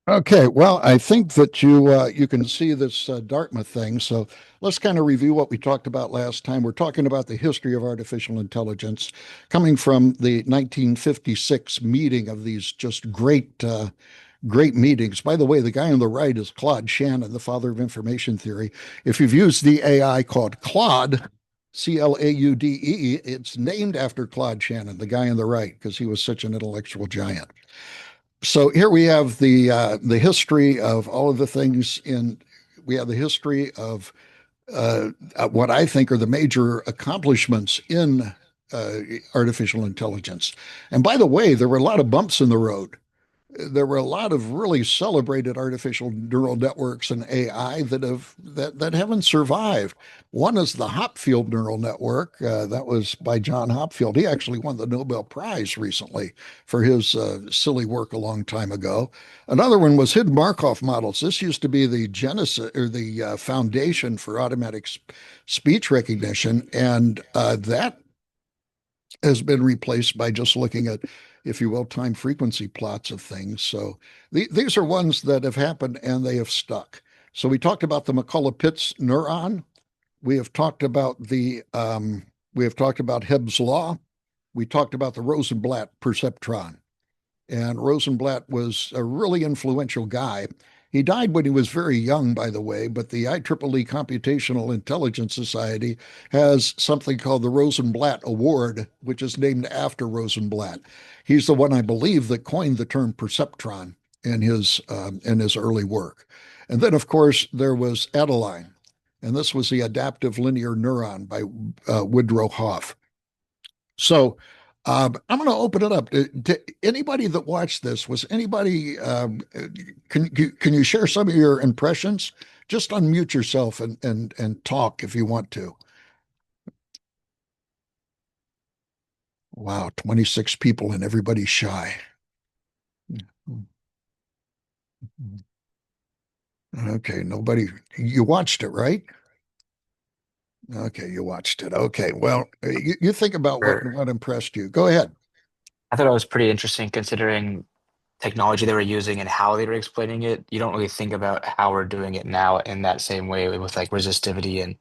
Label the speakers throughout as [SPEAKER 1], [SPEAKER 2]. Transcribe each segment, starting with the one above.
[SPEAKER 1] Okay, well, I think that you can see this Dartmouth thing. So let's kind of review what we talked about last time. We're talking about the history of artificial intelligence, coming from the 1956 meeting of these just great meetings. By the way, the guy on the right is Claude Shannon, the father of information theory. If you've used the AI called Claude, Claude, it's named after Claude Shannon, the guy on the right, because he was such an intellectual giant. So here we have the history of all of the things in. We have the history of what I think are the major accomplishments in uh, artificial intelligence. And by the way, there were a lot of bumps in the road. There were a lot of really celebrated artificial neural networks and AI that haven't survived. One is the Hopfield neural network. That was by John Hopfield. He actually won the Nobel Prize recently for his silly work a long time ago. Another one was hidden Markov models. This used to be the genesis or the foundation for automatic speech recognition, and that has been replaced by just looking at, if you will, time frequency plots of things. So these are ones that have happened and they have stuck. So we talked about the McCullough-Pitts neuron. We have talked about Hebb's law. We talked about the Rosenblatt perceptron. And Rosenblatt was a really influential guy. He died when he was very young, by the way, but the IEEE Computational Intelligence Society has something called the Rosenblatt Award, which is named after Rosenblatt. He's the one, I believe, that coined the term perceptron in his early work. And then, of course, there was Adeline, and this was the adaptive linear neuron by Woodrow Hoff. So I'm going to open it up to anybody that watched this. Was anybody? Can you share some of your impressions? Just unmute yourself and talk if you want to. Wow, 26 people and everybody's shy. Okay, nobody. You watched it, right? Okay, you watched it. Okay, well, you think about
[SPEAKER 2] Or
[SPEAKER 1] what impressed you. Go ahead.
[SPEAKER 2] I thought it was pretty interesting considering technology they were using and how they were explaining it. You don't really think about how we're doing it now in that same way with like resistivity and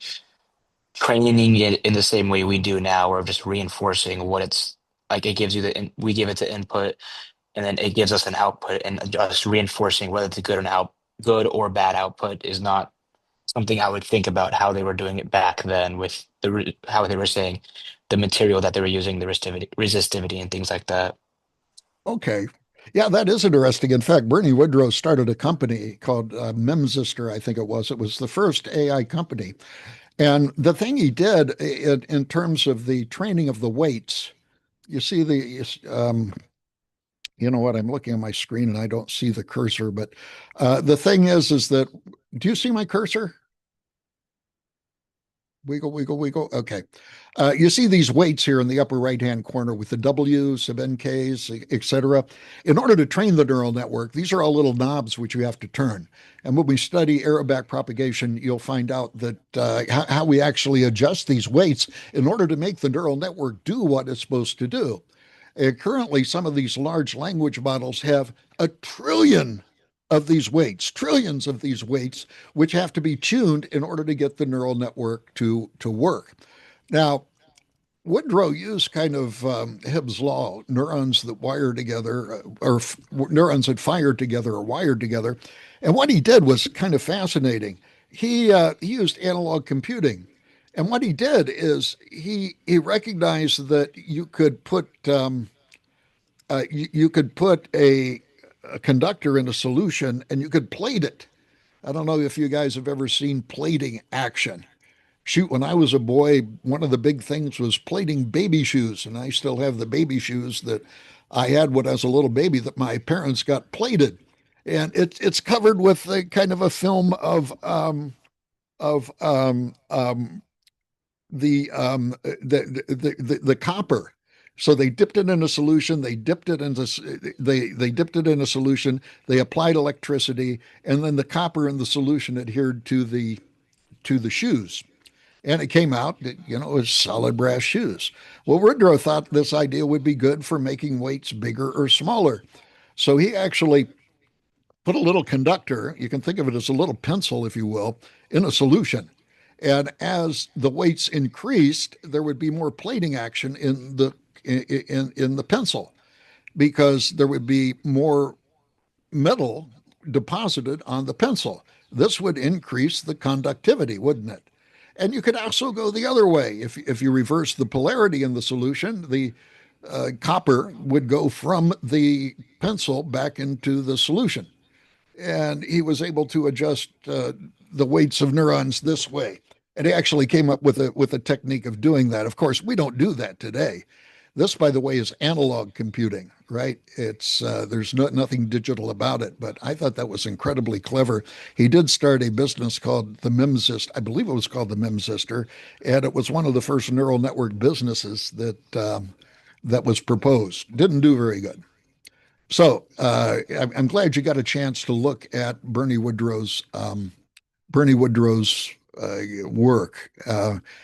[SPEAKER 2] training it in the same way we do now, or just reinforcing what it's like. It gives you we give it to input, and then it gives us an output, and just reinforcing whether it's a good or bad output is not something I would think about how they were doing it back then with how they were saying the material that they were using, the resistivity and things like that.
[SPEAKER 1] Okay. Yeah, that is interesting. In fact, Bernie Woodrow started a company called Memsister, I think it was. It was the first AI company. And the thing he did in terms of the training of the weights, you see you know what, I'm looking at my screen and I don't see the cursor, but the thing is that, do you see my cursor? Wiggle, wiggle, wiggle. Okay. You see these weights here in the upper right-hand corner with the W's, sub NKs, etc. In order to train the neural network, these are all little knobs which you have to turn. And when we study error back propagation, you'll find out that how we actually adjust these weights in order to make the neural network do what it's supposed to do. Currently, some of these large language models have a trillion of these weights, trillions of these weights, which have to be tuned in order to get the neural network to work. Now, Woodrow used kind of Hibb's law, neurons that wire together, neurons that fire together or wired together. And what he did was kind of fascinating. He used analog computing. And what he did is he recognized that you could put a conductor in a solution and you could plate it. I don't know if you guys have ever seen plating action. Shoot, when I was a boy, one of the big things was plating baby shoes, and I still have the baby shoes that I had when I was a little baby that my parents got plated, and it's covered with a kind of a film of the copper. So they dipped it in a solution. They dipped it in a solution. They applied electricity, and then the copper in the solution adhered to the shoes. And it came out that, it was solid brass shoes. Well, Woodrow thought this idea would be good for making weights bigger or smaller. So he actually put a little conductor, you can think of it as a little pencil, if you will, in a solution. And as the weights increased, there would be more plating action in the pencil because there would be more metal deposited on the pencil. This would increase the conductivity, wouldn't it? And you could also go the other way. If you reverse the polarity in the solution, the copper would go from the pencil back into the solution. And he was able to adjust the weights of neurons this way. And he actually came up with a technique of doing that. Of course, we don't do that today. This, by the way, is analog computing, right? It's there's nothing digital about it, but I thought that was incredibly clever. He did start a business called the Memsist. I believe it was called the Memsister, and it was one of the first neural network businesses that was proposed. Didn't do very good. So I'm glad you got a chance to look at Bernie Woodrow's work.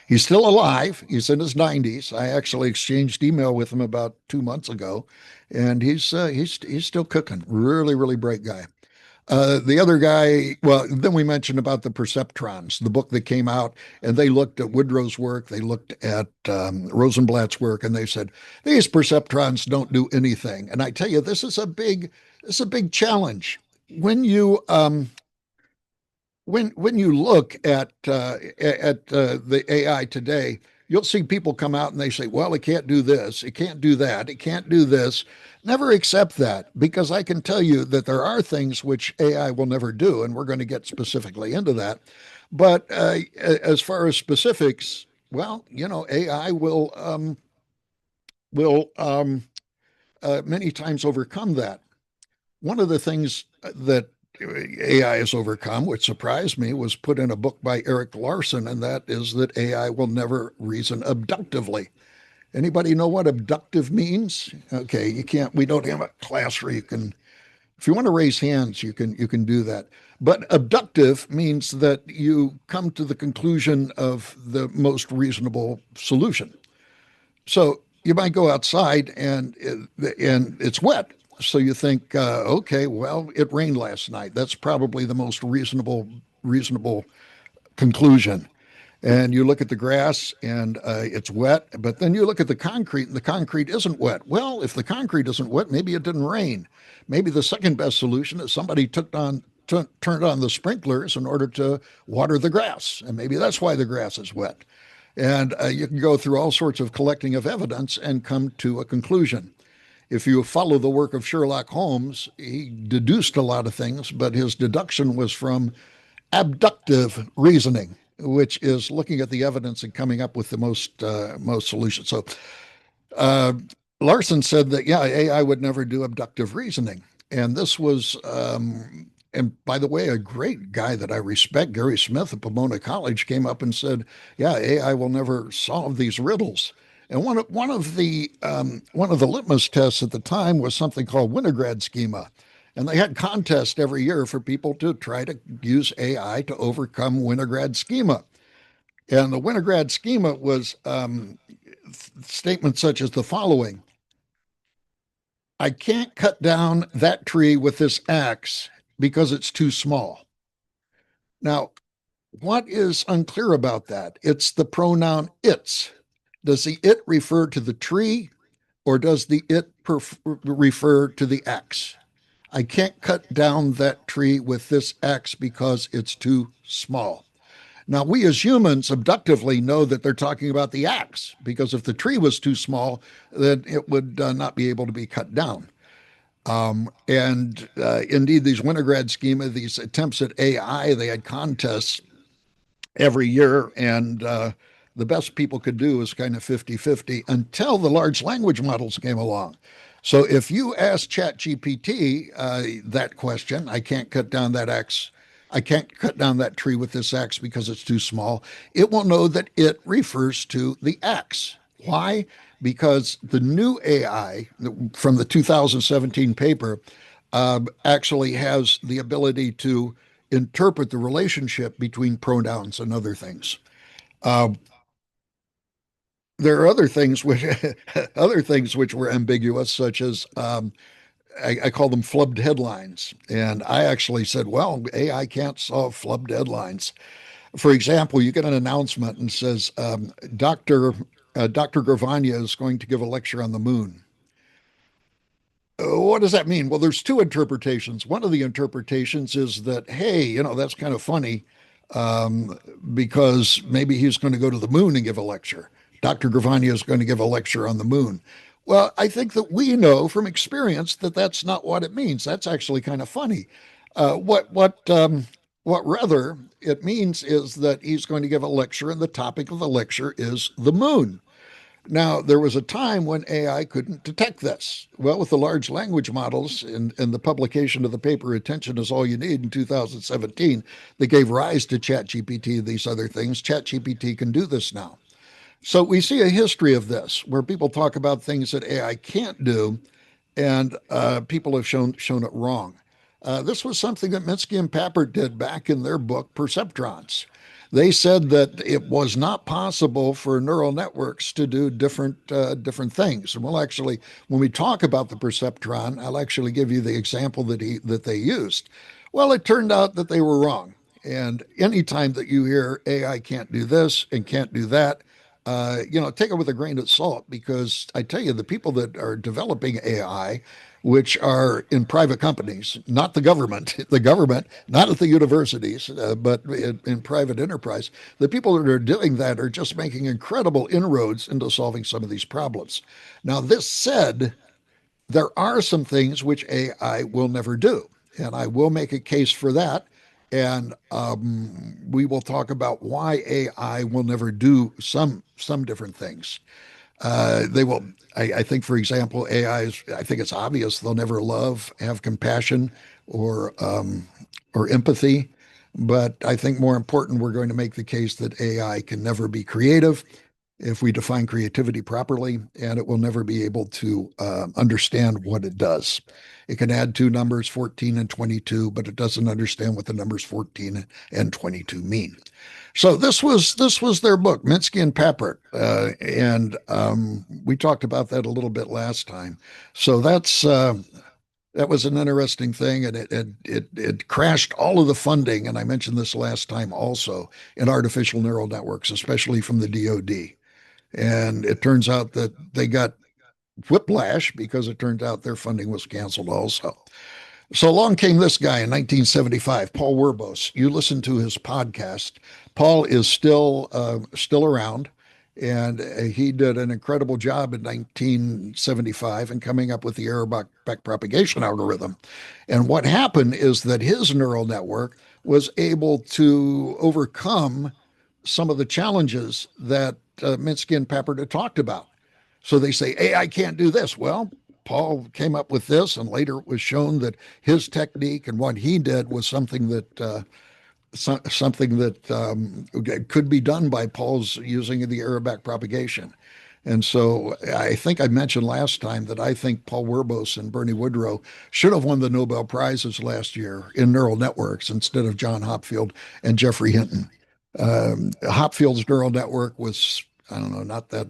[SPEAKER 1] He's still alive. He's in his 90s. I actually exchanged email with him about 2 months ago, and he's still cooking. Really, really bright guy. The other guy, well, then we mentioned about the perceptrons, the book that came out, and they looked at Woodrow's work, they looked at Rosenblatt's work, and they said these perceptrons don't do anything. And I tell you, this is a big challenge. When you when you look at the AI today, you'll see people come out and they say, "Well, it can't do this, it can't do that, it can't do this." Never accept that because I can tell you that there are things which AI will never do, and we're going to get specifically into that. But as far as specifics, well, AI will many times overcome that. One of the things that AI has overcome, which surprised me, was put in a book by Eric Larson, and that is that AI will never reason abductively. Anybody know what abductive means? Okay, you can't. We don't have a class where you can. If you want to raise hands, you can do that. But abductive means that you come to the conclusion of the most reasonable solution. So you might go outside and it's wet. So you think, okay, well, it rained last night. That's probably the most reasonable conclusion. And you look at the grass and it's wet, but then you look at the concrete and the concrete isn't wet. Well, if the concrete isn't wet, maybe it didn't rain. Maybe the second best solution is somebody turned on the sprinklers in order to water the grass, and maybe that's why the grass is wet. And you can go through all sorts of collecting of evidence and come to a conclusion. If you follow the work of Sherlock Holmes, he deduced a lot of things, but his deduction was from abductive reasoning, which is looking at the evidence and coming up with the most solutions. So uh, Larson said that yeah, AI would never do abductive reasoning, and this was. And by the way, a great guy that I respect, Gary Smith at Pomona College, came up and said, "Yeah, AI will never solve these riddles." And one of the litmus tests at the time was something called Winograd schema, and they had contests every year for people to try to use AI to overcome Winograd schema. And the Winograd schema was statements such as the following: I can't cut down that tree with this axe because it's too small. Now, what is unclear about that? It's the pronoun its. Does the it refer to the tree or does the it refer to the axe? I can't cut down that tree with this axe because it's too small. Now, we as humans abductively know that they're talking about the axe because if the tree was too small, then it would not be able to be cut down. And indeed, these Winograd schema, these attempts at AI, they had contests every year. And the best people could do was kind of 50-50 until the large language models came along. So if you ask ChatGPT that question, I can't cut down that axe. I can't cut down that tree with this axe because it's too small. It will know that it refers to the axe. Why? Because the new AI from the 2017 paper actually has the ability to interpret the relationship between pronouns and other things. Uh, there are other things which other things which were ambiguous, such as I call them flubbed headlines. And I actually said, well, AI can't solve flubbed headlines. For example, you get an announcement and says, Dr. Gravania is going to give a lecture on the moon. What does that mean? Well, there's two interpretations. One of the interpretations is that, hey, that's kind of funny um, because maybe he's going to go to the moon and give a lecture. Dr. Gravania is going to give a lecture on the moon. Well, I think that we know from experience that that's not what it means. That's actually kind of funny. What rather it means is that he's going to give a lecture, and the topic of the lecture is the moon. Now, there was a time when AI couldn't detect this. Well, with the large language models and the publication of the paper Attention is All You Need in 2017, that gave rise to ChatGPT and these other things, ChatGPT can do this now. So we see a history of this where people talk about things that AI can't do, and people have shown it wrong. This was something that Minsky and Papert did back in their book Perceptrons. They said that it was not possible for neural networks to do different things. And we'll actually, when we talk about the perceptron, I'll actually give you the example that they used. Well, it turned out that they were wrong. And anytime that you hear AI can't do this and can't do that, take it with a grain of salt, because I tell you, the people that are developing AI, which are in private companies, not the government, the government, not at the universities, but in private enterprise, the people that are doing that are just making incredible inroads into solving some of these problems. Now, this said, there are some things which AI will never do, and I will make a case for that. And we will talk about why AI will never do some different things. They will. I think, for example, AI is. I think it's obvious they'll never love, have compassion, or or empathy. But I think more important, we're going to make the case that AI can never be creative if we define creativity properly, and it will never be able to understand what it does. It can add two numbers, 14 and 22, but it doesn't understand what the numbers 14 and 22 mean. So this was their book, Minsky and Papert, and we talked about that a little bit last time. So that was an interesting thing, and it crashed all of the funding. And I mentioned this last time also in artificial neural networks, especially from the DoD. And it turns out that they got whiplash because it turned out their funding was canceled also. So along came this guy in 1975, Paul Werbos. You listen to his podcast. Paul is still around, and he did an incredible job in 1975 in coming up with the error backpropagation algorithm. And what happened is that his neural network was able to overcome some of the challenges that Minsky and Papert had talked about. So they say AI can't do this. Well, Paul came up with this, and later it was shown that his technique and what he did was something that could be done by Paul's using the error backpropagation. And so I think I mentioned last time that I think Paul Werbos and Bernie Woodrow should have won the Nobel Prizes last year in neural networks instead of John Hopfield and Jeffrey Hinton. Hopfield's neural network was, I don't know, not that,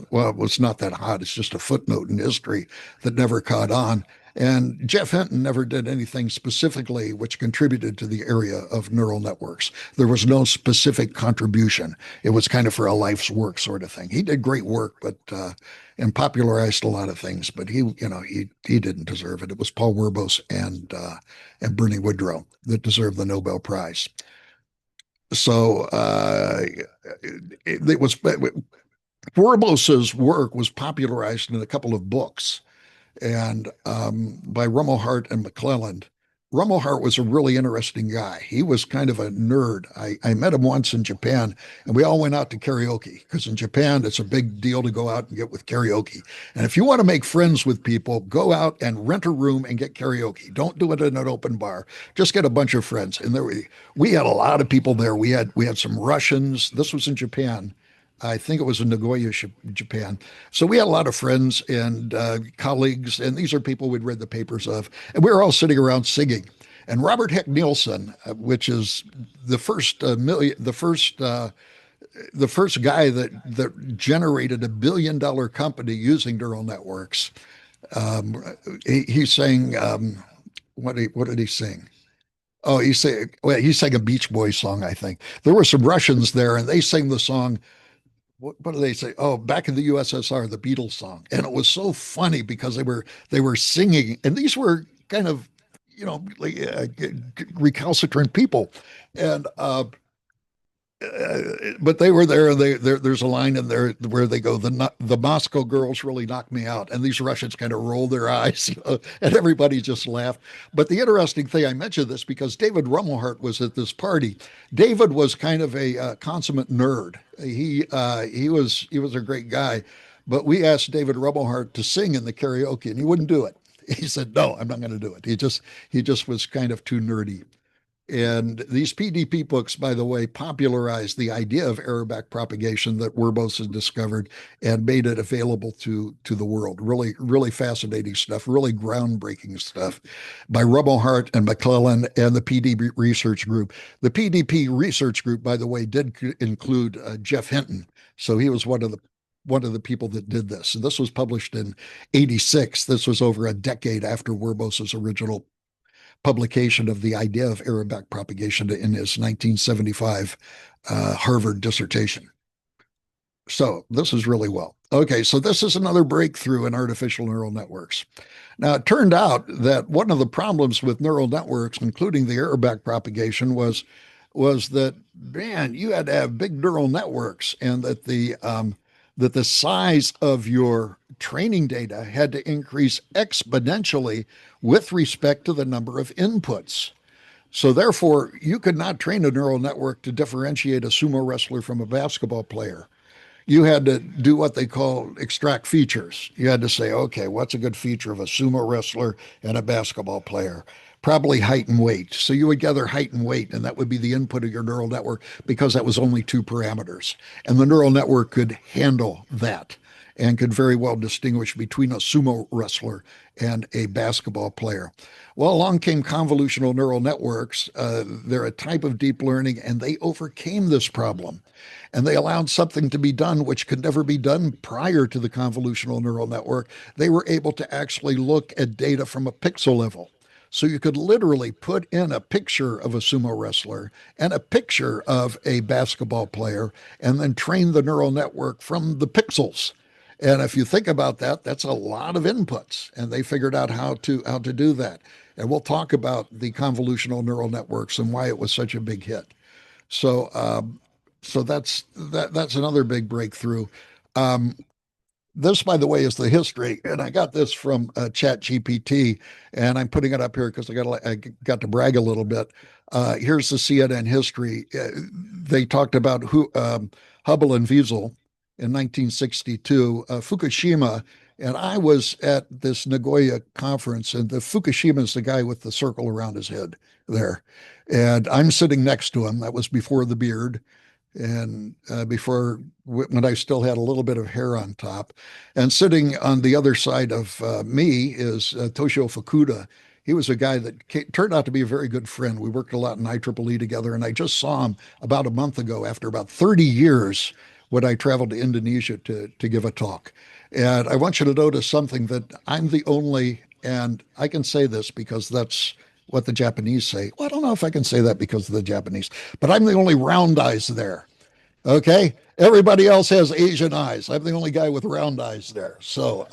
[SPEAKER 1] well, it was not that hot. It's just a footnote in history that never caught on. And Jeff Hinton never did anything specifically which contributed to the area of neural networks. There was no specific contribution. It was kind of for a life's work sort of thing. He did great work, but and popularized a lot of things, but he didn't deserve it. It was Paul Werbos and Bernie Woodrow that deserved the Nobel Prize. So it was Werbos's work was popularized in a couple of books, and by Rumelhart and McClelland. Rumelhart was a really interesting guy. He was kind of a nerd. I met him once in Japan, and we all went out to karaoke because in Japan it's a big deal to go out and get with karaoke. And if you want to make friends with people, go out and rent a room and get karaoke. Don't do it in an open bar. Just get a bunch of friends. And we had a lot of people there. We had some Russians. This was in Japan. I think it was in Nagoya, Japan. So we had a lot of friends and colleagues, and these are people we'd read the papers of, and we were all sitting around singing. And Robert Heck Nielsen, which is the first the first guy that generated $1 billion company using neural networks, Um, he sang what did he sing? Oh, he sang a Beach Boys song, I think. There were some Russians there, and they sang the song. What do they say? Oh, back in the USSR, the Beatles song, and it was so funny because they were singing, and these were kind of like, recalcitrant people, and but they were there, and there's a line in there where they go, the Moscow girls really knocked me out, and these Russians kind of roll their eyes, and everybody just laughed. But the interesting thing, I mentioned this because David Rumelhart was at this party. David was kind of a consummate nerd. He was a great guy, but we asked David Rumelhart to sing in the karaoke, and he wouldn't do it. He said, "No, I'm not going to do it." He just was kind of too nerdy. And these PDP books, by the way, popularized the idea of error back propagation that Werbos had discovered and made it available to the world. Really, really fascinating stuff, really groundbreaking stuff by Rumelhart and McClellan and the PDP Research Group. The PDP Research Group, by the way, did include Jeff Hinton. So he was one of the people that did this. And this was published in 86. This was over a decade after Werbos's original publication of the idea of error back propagation in his 1975 Harvard dissertation. So this is really well. Okay, so this is another breakthrough in artificial neural networks. Now, it turned out that one of the problems with neural networks, including the error back propagation, was that, man, you had to have big neural networks, and that the size of your training data had to increase exponentially with respect to the number of inputs. So therefore, you could not train a neural network to differentiate a sumo wrestler from a basketball player. You had to do what they call extract features. You had to say, okay, what's a good feature of a sumo wrestler and a basketball player? Probably height and weight. So you would gather height and weight, and that would be the input of your neural network because that was only two parameters. And the neural network could handle that and could very well distinguish between a sumo wrestler and a basketball player. Well, along came convolutional neural networks. They're a type of deep learning, and they overcame this problem. And they allowed something to be done which could never be done prior to the convolutional neural network. They were able to actually look at data from a pixel level. So you could literally put in a picture of a sumo wrestler and a picture of a basketball player and then train the neural network from the pixels. And if you think about that, that's a lot of inputs. And they figured out how to do that. And we'll talk about the convolutional neural networks and why it was such a big hit. So so that's another big breakthrough. Um, this, by the way, is the history, and I got this from Chat GPT, and I'm putting it up here because I got to brag a little bit. Here's the CNN history. They talked about Hubble and Wiesel in 1962, Fukushima, and I was at this Nagoya conference, and the Fukushima is the guy with the circle around his head there, and I'm sitting next to him. That was before the beard and before when I still had a little bit of hair on top. And sitting on the other side of me is Toshio Fukuda. He was a guy that turned out to be a very good friend. We worked a lot in IEEE together, and I just saw him about a month ago after about 30 years when I traveled to Indonesia to give a talk. And I want you to notice something that I'm the only, and I can say this because that's what the Japanese say. Well, I don't know if I can say that because of the Japanese, but I'm the only round eyes there. Okay. Everybody else has Asian eyes. I'm the only guy with round eyes there. So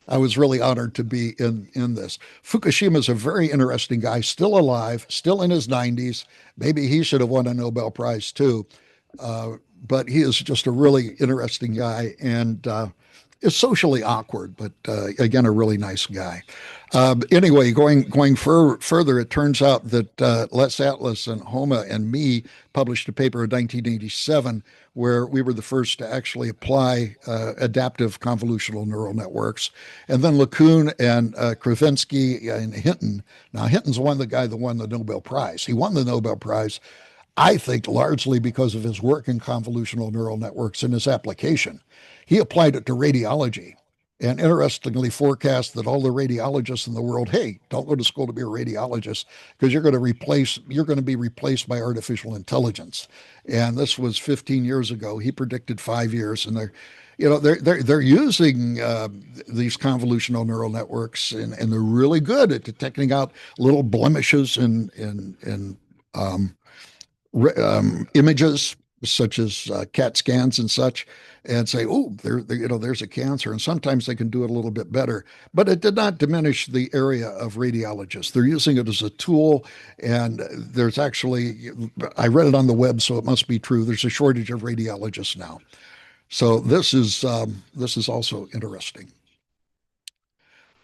[SPEAKER 1] I was really honored to be in this. Fukushima is a very interesting guy, still alive, still in his 90s. Maybe he should have won a Nobel Prize too. Uh, but he is just a really interesting guy and is socially awkward, but again, a really nice guy. Anyway, going further, it turns out that Les Atlas and Homa and me published a paper in 1987 where we were the first to actually apply adaptive convolutional neural networks. And then LeCun and Krasinski and Hinton. Now, Hinton's the guy that won the Nobel Prize. He won the Nobel Prize, I think, largely because of his work in convolutional neural networks and his application. He applied it to radiology and interestingly forecast that all the radiologists in the world, hey, don't go to school to be a radiologist because you're going to be replaced by artificial intelligence. And this was 15 years ago. He predicted 5 years, and they're using these convolutional neural networks, and they're really good at detecting out little blemishes in images such as CAT scans and such, and say, oh, there's a cancer. And sometimes they can do it a little bit better, but it did not diminish the area of radiologists. They're using it as a tool, and there's actually, I read it on the web, so it must be true. There's a shortage of radiologists now. So this is also interesting.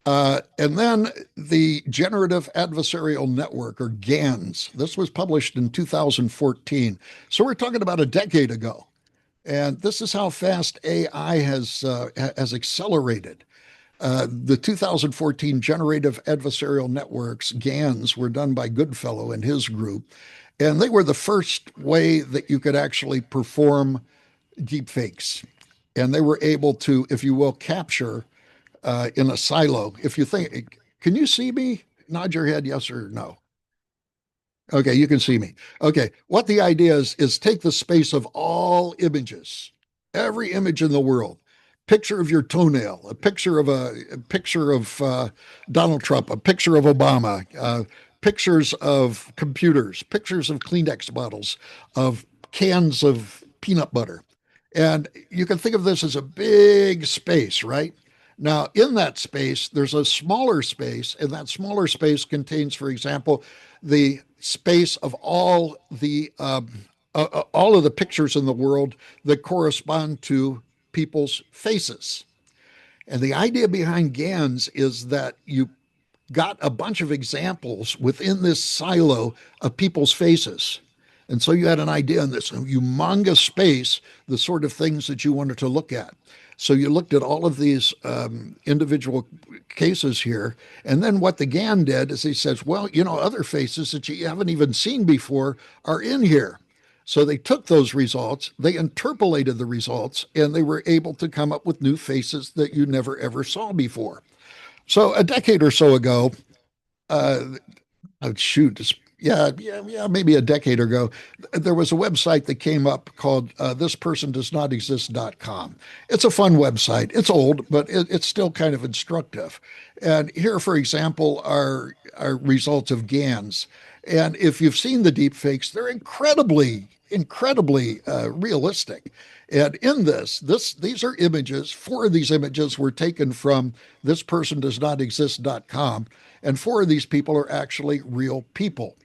[SPEAKER 1] And then the Generative Adversarial Network, or GANs. This was published in 2014. So we're talking about a decade ago. And this is how fast AI has accelerated. The 2014 Generative Adversarial Networks, GANs, were done by Goodfellow and his group. And they were the first way that you could actually perform deepfakes. And they were able to, if you will, capture in a silo. If you think, can you see me? Nod your head, yes or no. Okay, you can see me. Okay, what the idea is take the space of all images, every image in the world, picture of your toenail, a picture of Donald Trump, a picture of Obama, pictures of computers, pictures of Kleenex bottles, of cans of peanut butter, and you can think of this as a big space, right? Now, in that space, there's a smaller space, and that smaller space contains, for example, the space of all of the pictures in the world that correspond to people's faces. And the idea behind GANs is that you got a bunch of examples within this silo of people's faces. And so you had an idea in this humongous space, the sort of things that you wanted to look at. So you looked at all of these individual cases here. And then what the GAN did is he says, well, other faces that you haven't even seen before are in here. So they took those results, they interpolated the results, and they were able to come up with new faces that you never ever saw before. So a decade or so ago, uh, oh, shoot, yeah, maybe a decade ago, there was a website that came up called thispersondoesnotexist.com. It's a fun website. It's old, but it's still kind of instructive. And here, for example, are results of GANs. And if you've seen the deep fakes, they're incredibly realistic. And in these are images. Four of these images were taken from thispersondoesnotexist.com, and four of these people are actually real people.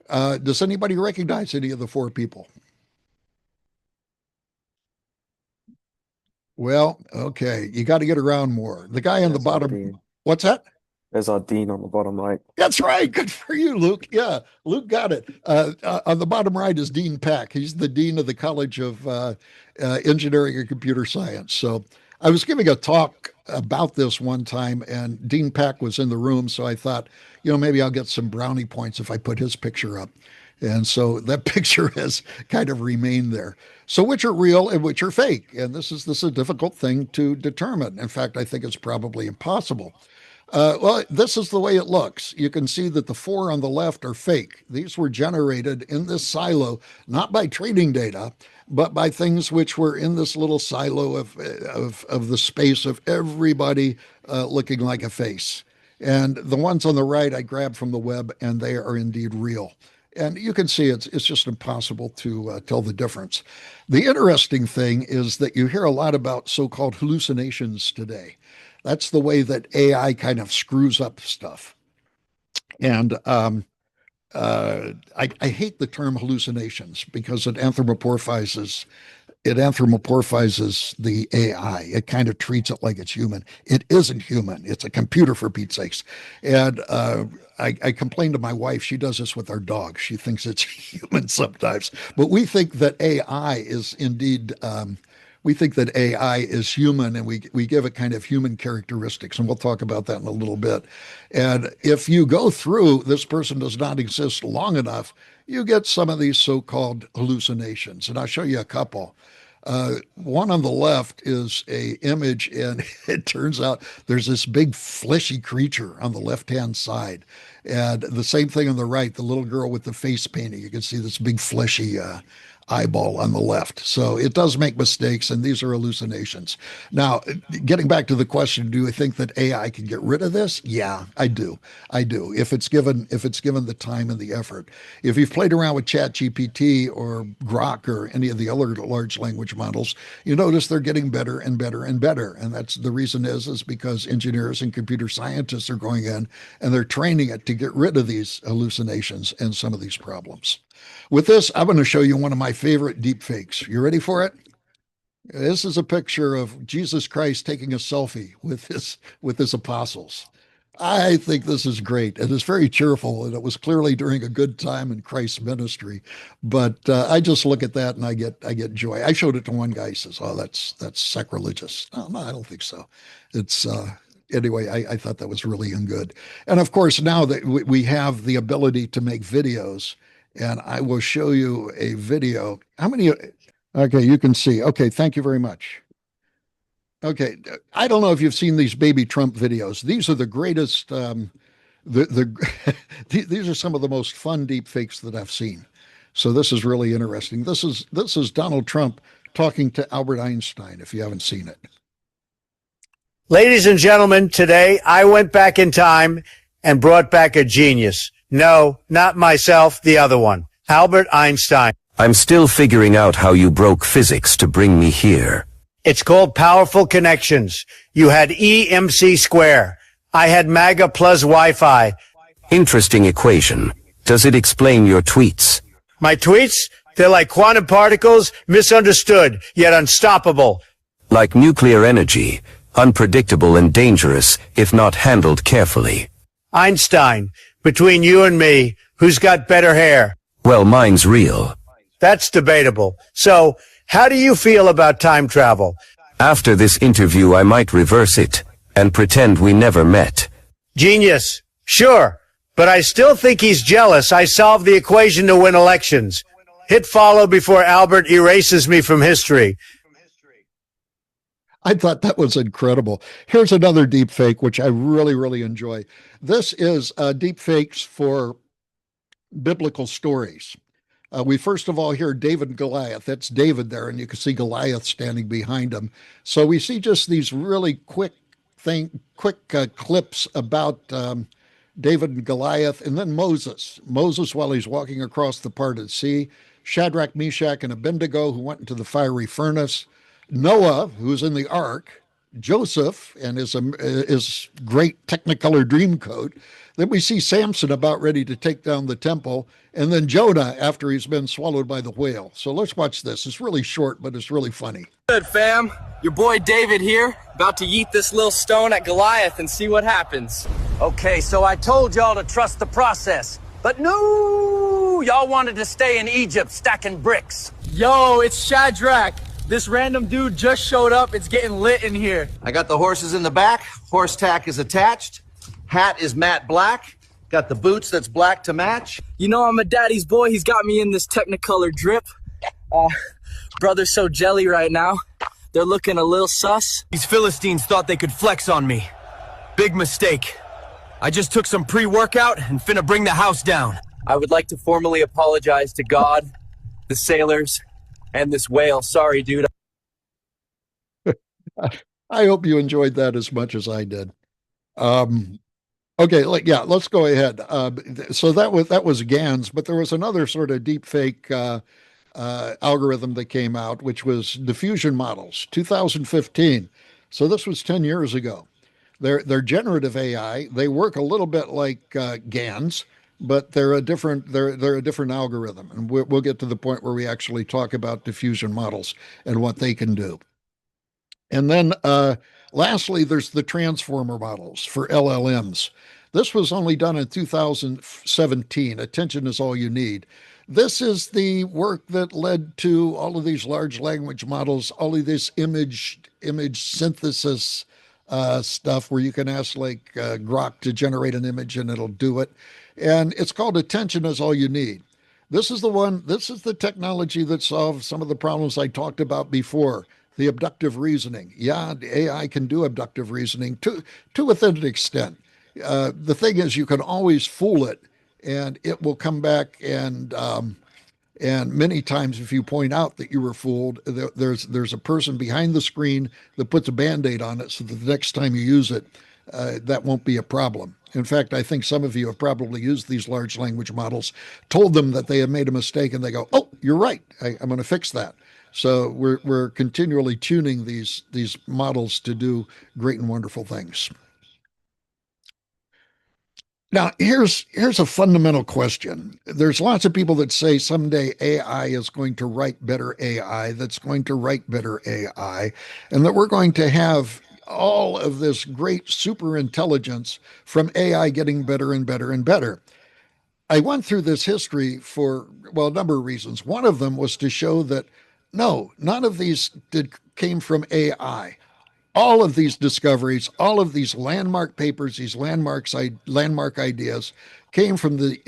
[SPEAKER 1] Does anybody recognize any of the four people? Well, okay, you got to get around more. The guy on the
[SPEAKER 3] There's our
[SPEAKER 1] bottom,
[SPEAKER 3] dean.
[SPEAKER 1] what's that?
[SPEAKER 3] There's our dean on the bottom right.
[SPEAKER 1] That's right. Good for you, Luke. Yeah, Luke got it. On the bottom right is Dean Pack. He's the dean of the College of Engineering and Computer Science. So I was giving a talk about this one time, and Dean Pack was in the room. So I thought, maybe I'll get some brownie points if I put his picture up. And so that picture has kind of remained there. So which are real and which are fake? And this is a difficult thing to determine. In fact, I think it's probably impossible. Well, this is the way it looks. You can see that the four on the left are fake. These were generated in this silo, not by training data, but by things which were in this little silo of the space of everybody looking like a face. And the ones on the right I grabbed from the web, and they are indeed real. And you can see it's just impossible to tell the difference. The interesting thing is that you hear a lot about so-called hallucinations today. That's the way that AI kind of screws up stuff. And I hate the term hallucinations because it anthropomorphizes the AI. It kind of treats it like it's human. It isn't human. It's a computer, for Pete's sakes. And I complain to my wife. She does this with our dog. She thinks it's human sometimes. But we think that AI is human, and we give it kind of human characteristics. And we'll talk about that in a little bit. And if you go through this person does not exist long enough, you get some of these so-called hallucinations. And I'll show you a couple. One on the left is a image, and it turns out there's this big fleshy creature on the left-hand side, and the same thing on the right. The little girl with the face painting. You can see this big fleshy eyeball on the left. So it does make mistakes, and these are hallucinations. Now, getting back to the question, do you think that AI can get rid of this? Yeah, I do. I do. If it's given the time and the effort. If you've played around with ChatGPT or Grok or any of the other large language models, you notice they're getting better and better and better. And that's the reason is because engineers and computer scientists are going in and they're training it to get rid of these hallucinations and some of these problems. With this, I'm going to show you one of my favorite deep fakes. You ready for it? This is a picture of Jesus Christ taking a selfie with his apostles. I think this is great. It is very cheerful, and it was clearly during a good time in Christ's ministry. But I just look at that and I get joy. I showed it to one guy. He says, "Oh, that's sacrilegious." No, I don't think so. It's anyway. I thought that was really good. And of course, now that we have the ability to make videos, and I will show you a video. How many? Okay, you can see. Okay, thank you very much. Okay, I don't know if you've seen these baby Trump videos. These are the greatest. The these are some of the most fun deep fakes that I've seen. So this is really interesting. This is Donald Trump talking to Albert Einstein. If you haven't seen it,
[SPEAKER 4] Ladies and gentlemen, today I went back in time and brought back a genius. No, not myself, the other one, Albert Einstein.
[SPEAKER 5] I'm still figuring out how you broke physics to bring me here.
[SPEAKER 4] It's called powerful connections. You had EMC square. I had MAGA plus Wi-Fi.
[SPEAKER 5] Interesting equation. Does it explain your tweets?
[SPEAKER 4] My tweets? They're like quantum particles, misunderstood, yet unstoppable.
[SPEAKER 5] Like nuclear energy, unpredictable and dangerous if not handled carefully.
[SPEAKER 4] Einstein, between you and me, who's got better hair?
[SPEAKER 5] Well, mine's real.
[SPEAKER 4] That's debatable. So, how do you feel about time travel?
[SPEAKER 5] After this interview, I might reverse it and pretend we never met.
[SPEAKER 4] Genius. Sure. But I still think he's jealous. I solved the equation to win elections. Hit follow before Albert erases me from history.
[SPEAKER 1] I thought that was incredible. Here's another deep fake, which I really enjoy. This is deep fakes for biblical stories. We first of all hear David and Goliath. That's David there, and you can see Goliath standing behind him. So we see just these really quick clips about David and Goliath, and then Moses. Moses, while he's walking across the parted sea, Shadrach, Meshach, and Abednego, who went into the fiery furnace, Noah, who's in the ark, Joseph and his great Technicolor dream coat. Then we see Samson about ready to take down the temple, and then Jonah after he's been swallowed by the whale. So let's watch this. It's really short, but it's really funny.
[SPEAKER 6] Good, fam. Your boy David here, about to yeet this little stone at Goliath and see what happens.
[SPEAKER 7] Okay, so I told y'all to trust the process, but no, y'all wanted to stay in Egypt stacking bricks.
[SPEAKER 6] Yo, it's Shadrach. This random dude just showed up. It's getting lit in here.
[SPEAKER 8] I got the horses in the back. Horse tack is attached. Hat is matte black. Got the boots that's black to match.
[SPEAKER 6] You know I'm a daddy's boy. He's got me in this Technicolor drip. Brother's so jelly right now. They're looking a little sus.
[SPEAKER 7] These Philistines thought they could flex on me. Big mistake. I just took some pre-workout and finna bring the house down.
[SPEAKER 6] I would like to formally apologize to God, the sailors, and this whale. Sorry, dude.
[SPEAKER 1] I hope you enjoyed that as much as I did. Okay, let's go ahead. So that was GANs, but there was another sort of deep fake algorithm that came out, which was diffusion models, 2015. So this was 10 years ago. They're generative AI. They work a little bit like GANs, but they're a different algorithm, and we'll get to the point where we actually talk about diffusion models and what they can do. And then lastly, there's the transformer models for LLMs. This was only done in 2017. Attention is all you need. This is the work that led to all of these large language models, all of this image synthesis stuff where you can ask like Grok to generate an image and it'll do it. And it's called Attention is All You Need. This is the technology that solves some of the problems I talked about before. The abductive reasoning. Yeah, the AI can do abductive reasoning to within an extent. The thing is, you can always fool it, and it will come back and And many times, if you point out that you were fooled, there's a person behind the screen that puts a band-aid on it so that the next time you use it, that won't be a problem. In fact, I think some of you have probably used these large language models, told them that they have made a mistake, and they go, "Oh, you're right. I'm going to fix that." So we're continually tuning these models to do great and wonderful things. Now, here's a fundamental question. There's lots of people that say someday AI is going to write better AI, that's going to write better AI, and that we're going to have all of this great super intelligence from AI getting better and better and better. I went through this history for, well, a number of reasons. One of them was to show that no, none of these came from AI. All of these discoveries, all of these landmark papers, these landmark ideas, came from the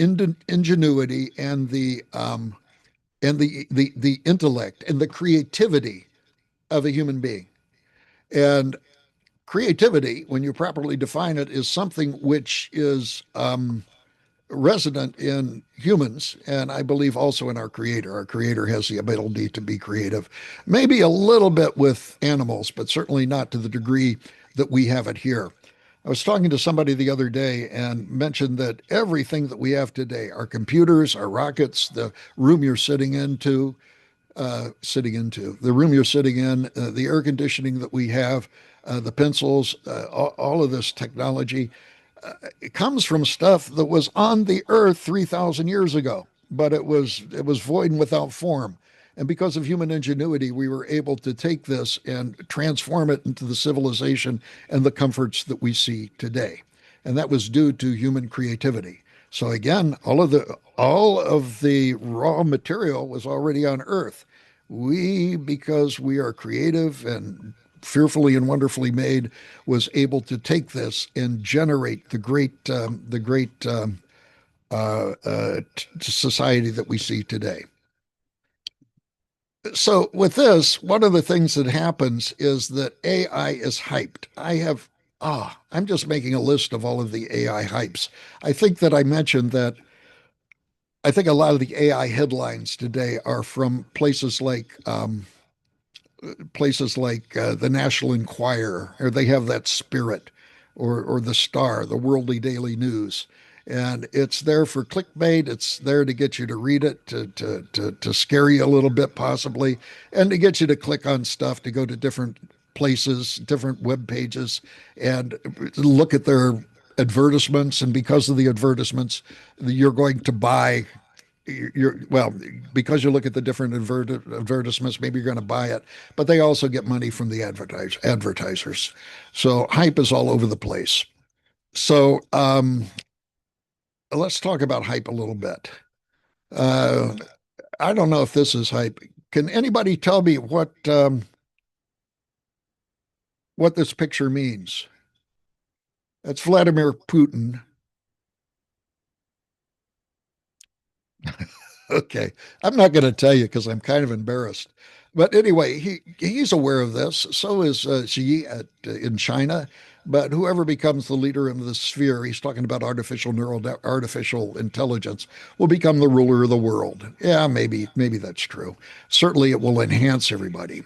[SPEAKER 1] ingenuity and the intellect and the creativity of a human being. And creativity, when you properly define it, is something which is resident in humans, and I believe also in our creator. Our creator has the ability to be creative, maybe a little bit with animals, but certainly not to the degree that we have it here. I was talking to somebody the other day and mentioned that everything that we have today, our computers, our rockets, the room you're the room you're sitting in, the air conditioning that we have, the pencils, all of this technology, it comes from stuff that was on the earth 3,000 years ago, but it was void and without form. And because of human ingenuity, we were able to take this and transform it into the civilization and the comforts that we see today. And that was due to human creativity. So again, all of the raw material was already on earth. We, because we are creative and fearfully and wonderfully made, was able to take this and generate the great society that we see today. So with this, one of the things that happens is that AI is hyped. I'm just making a list of all of the AI hypes. I think that I mentioned that I think a lot of the AI headlines today are from places like the National Enquirer, or they have that Spirit, or the Star, the Worldly Daily News, and it's there for clickbait. It's there to get you to read it, to scare you a little bit possibly, and to get you to click on stuff, to go to different places, different web pages, and look at their advertisements. And because of the advertisements, you're going to buy well, because you look at the different advertisements, maybe you're going to buy it, but they also get money from the advertisers. So hype is all over the place. So let's talk about hype a little bit. Uh, I don't know if this is hype. Can anybody tell me what this picture means? That's Vladimir Putin. Okay. I'm not going to tell you because I'm kind of embarrassed. But anyway, he's aware of this. So is Xi in China. But whoever becomes the leader of the sphere, he's talking about artificial intelligence, will become the ruler of the world. Yeah, maybe that's true. Certainly, it will enhance everybody.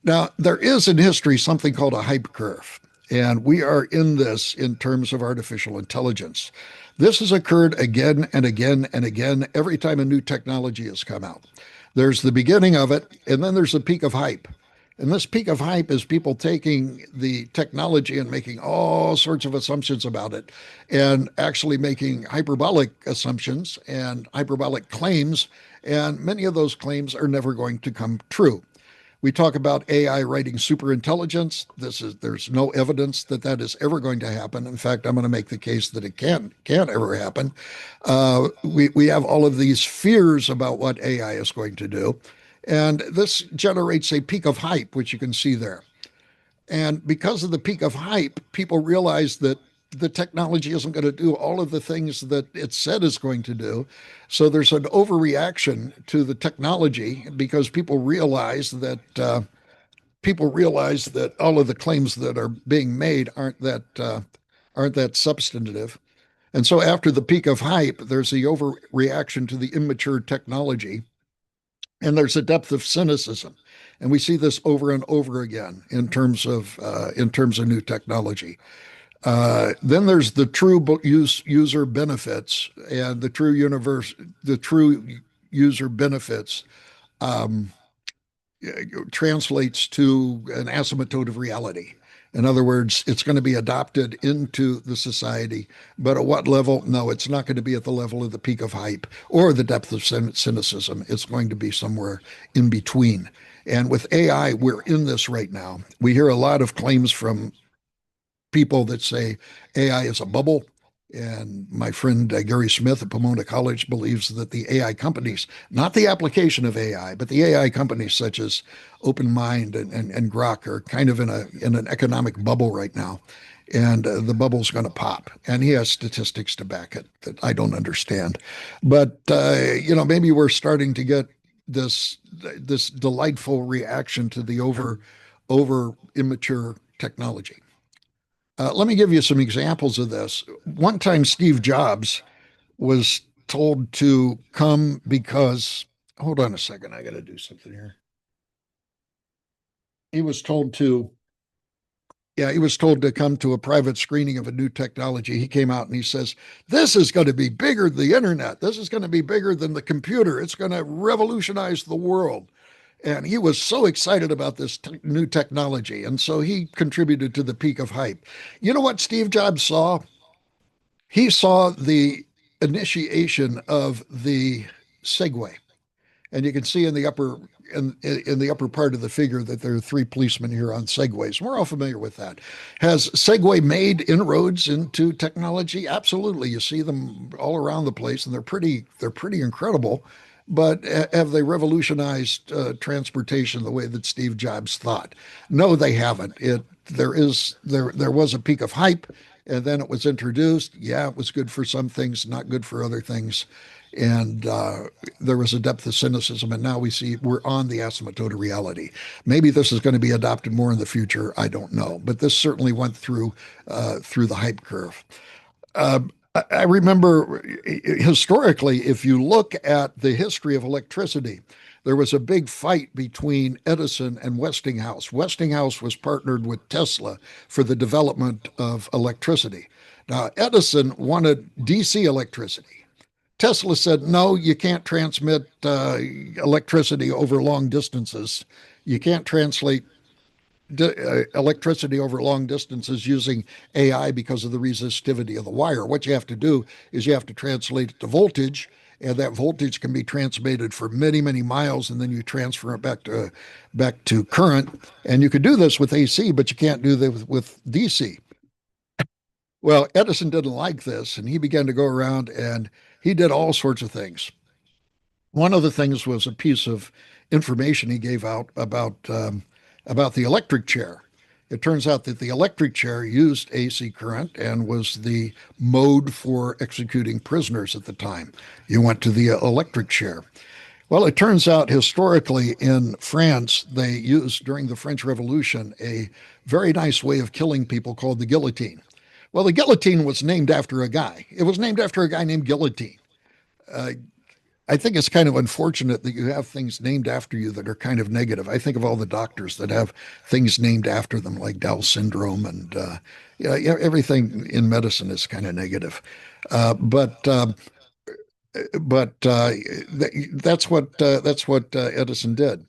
[SPEAKER 1] Now, there is in history something called a hype curve, and we are in this in terms of artificial intelligence. This has occurred again and again and again every time a new technology has come out. There's the beginning of it, and then there's the peak of hype. And this peak of hype is people taking the technology and making all sorts of assumptions about it, and actually making hyperbolic assumptions and hyperbolic claims. And many of those claims are never going to come true. We talk about AI writing super intelligence. There's no evidence that that is ever going to happen. In fact, I'm going to make the case that it can't ever happen. We have all of these fears about what AI is going to do, and this generates a peak of hype, which you can see there. And because of the peak of hype, people realize that the technology isn't going to do all of the things that it said it's going to do. So there's an overreaction to the technology because people realize that all of the claims that are being made aren't that substantive. And so after the peak of hype, there's the overreaction to the immature technology. and there's a depth of cynicism. And we see this over and over again in terms of new technology. Then there's the true user benefits, and the true user benefits um, translates to an asymptote of reality. In other words, it's going to be adopted into the society, but at what level? No, it's not going to be at the level of the peak of hype or the depth of cynicism. It's going to be somewhere in between. And with AI, we're in this right now. We hear a lot of claims from people that say AI is a bubble. And my friend Gary Smith at Pomona College believes that the AI companies, not the application of AI, but the AI companies such as OpenMind and Grok are kind of in an economic bubble right now. And the bubble's going to pop. And he has statistics to back it that I don't understand. But, maybe we're starting to get this delightful reaction to the over immature technology. Let me give you some examples of this. One time, Steve Jobs was told to come because, hold on a second, I got to do something here. He was told to come to a private screening of a new technology. He came out and he says, this is going to be bigger than the internet. This is going to be bigger than the computer. It's going to revolutionize the world. And he was so excited about this new technology. And so he contributed to the peak of hype. You know what Steve Jobs saw? He saw the initiation of the Segway. And you can see in the upper part of the figure that there are three policemen here on Segways. We're all familiar with that. Has Segway made inroads into technology? Absolutely. You see them all around the place, and they're pretty incredible. But have they revolutionized transportation the way that Steve Jobs thought? No, they haven't. There was a peak of hype, and then it was introduced. Yeah, it was good for some things, not good for other things. And there was a depth of cynicism, and now we're on the asymptote of reality. Maybe this is going to be adopted more in the future. I don't know, but this certainly went through the hype curve. I remember historically, if you look at the history of electricity, there was a big fight between Edison and Westinghouse. Westinghouse was partnered with Tesla for the development of electricity. Now, Edison wanted DC electricity. Tesla said, no, you can't transmit electricity over long distances. You can't translate electricity over long distances using AI because of the resistivity of the wire. What you have to do is you have to translate it to voltage, and that voltage can be transmitted for many, many miles, and then you transfer it back to current. And you could do this with AC, but you can't do this with DC. Well, Edison didn't like this, and he began to go around and he did all sorts of things. One of the things was a piece of information he gave out about the electric chair. It turns out that the electric chair used AC current and was the mode for executing prisoners at the time. You went to the electric chair. Well, it turns out historically in France, they used during the French Revolution a very nice way of killing people called the guillotine. Well, the guillotine was named after a guy. It was named after a guy named Guillotine. I think it's kind of unfortunate that you have things named after you that are kind of negative. I think of all the doctors that have things named after them, like Down syndrome, and everything in medicine is kind of negative. But that's what Edison did,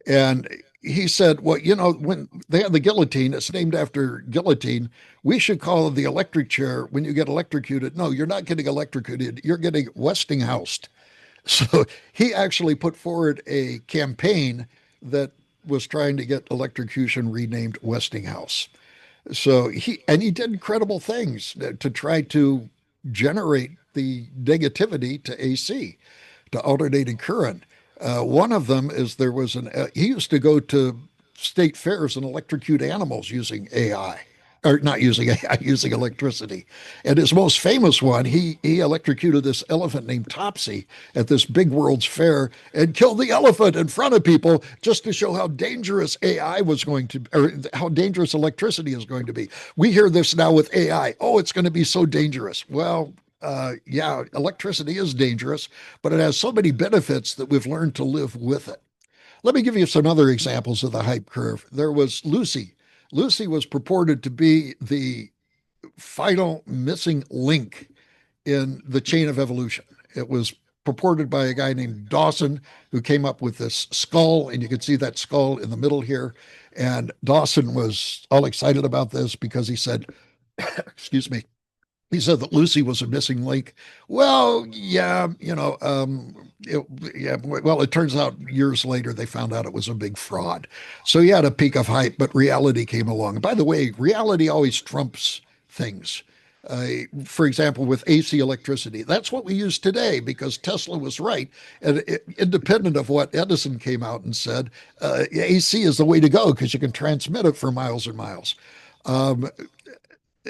[SPEAKER 1] and he said, well, when they have the guillotine, it's named after guillotine. We should call the electric chair when you get electrocuted. No, you're not getting electrocuted. You're getting Westinghoused. So he actually put forward a campaign that was trying to get electrocution renamed Westinghouse. So he did incredible things to try to generate the negativity to AC, to alternating current. One of them is he used to go to state fairs and electrocute animals using AI, or not using AI, using electricity. And his most famous one, he electrocuted this elephant named Topsy at this big World's Fair and killed the elephant in front of people just to show how dangerous AI was going to, or how dangerous electricity is going to be. We hear this now with AI. Oh, it's going to be so dangerous. Well, yeah, electricity is dangerous, but it has so many benefits that we've learned to live with it. Let me give you some other examples of the hype curve. There was Lucy. Lucy was purported to be the final missing link in the chain of evolution. It was purported by a guy named Dawson who came up with this skull, and you can see that skull in the middle here. And Dawson was all excited about this because he said, excuse me, he said that Lucy was a missing link. Well, yeah, yeah. Well, it turns out years later they found out it was a big fraud. So he had a peak of hype, but reality came along. And by the way, reality always trumps things. For example, with AC electricity, that's what we use today because Tesla was right. And independent of what Edison came out and said, AC is the way to go because you can transmit it for miles and miles. Um,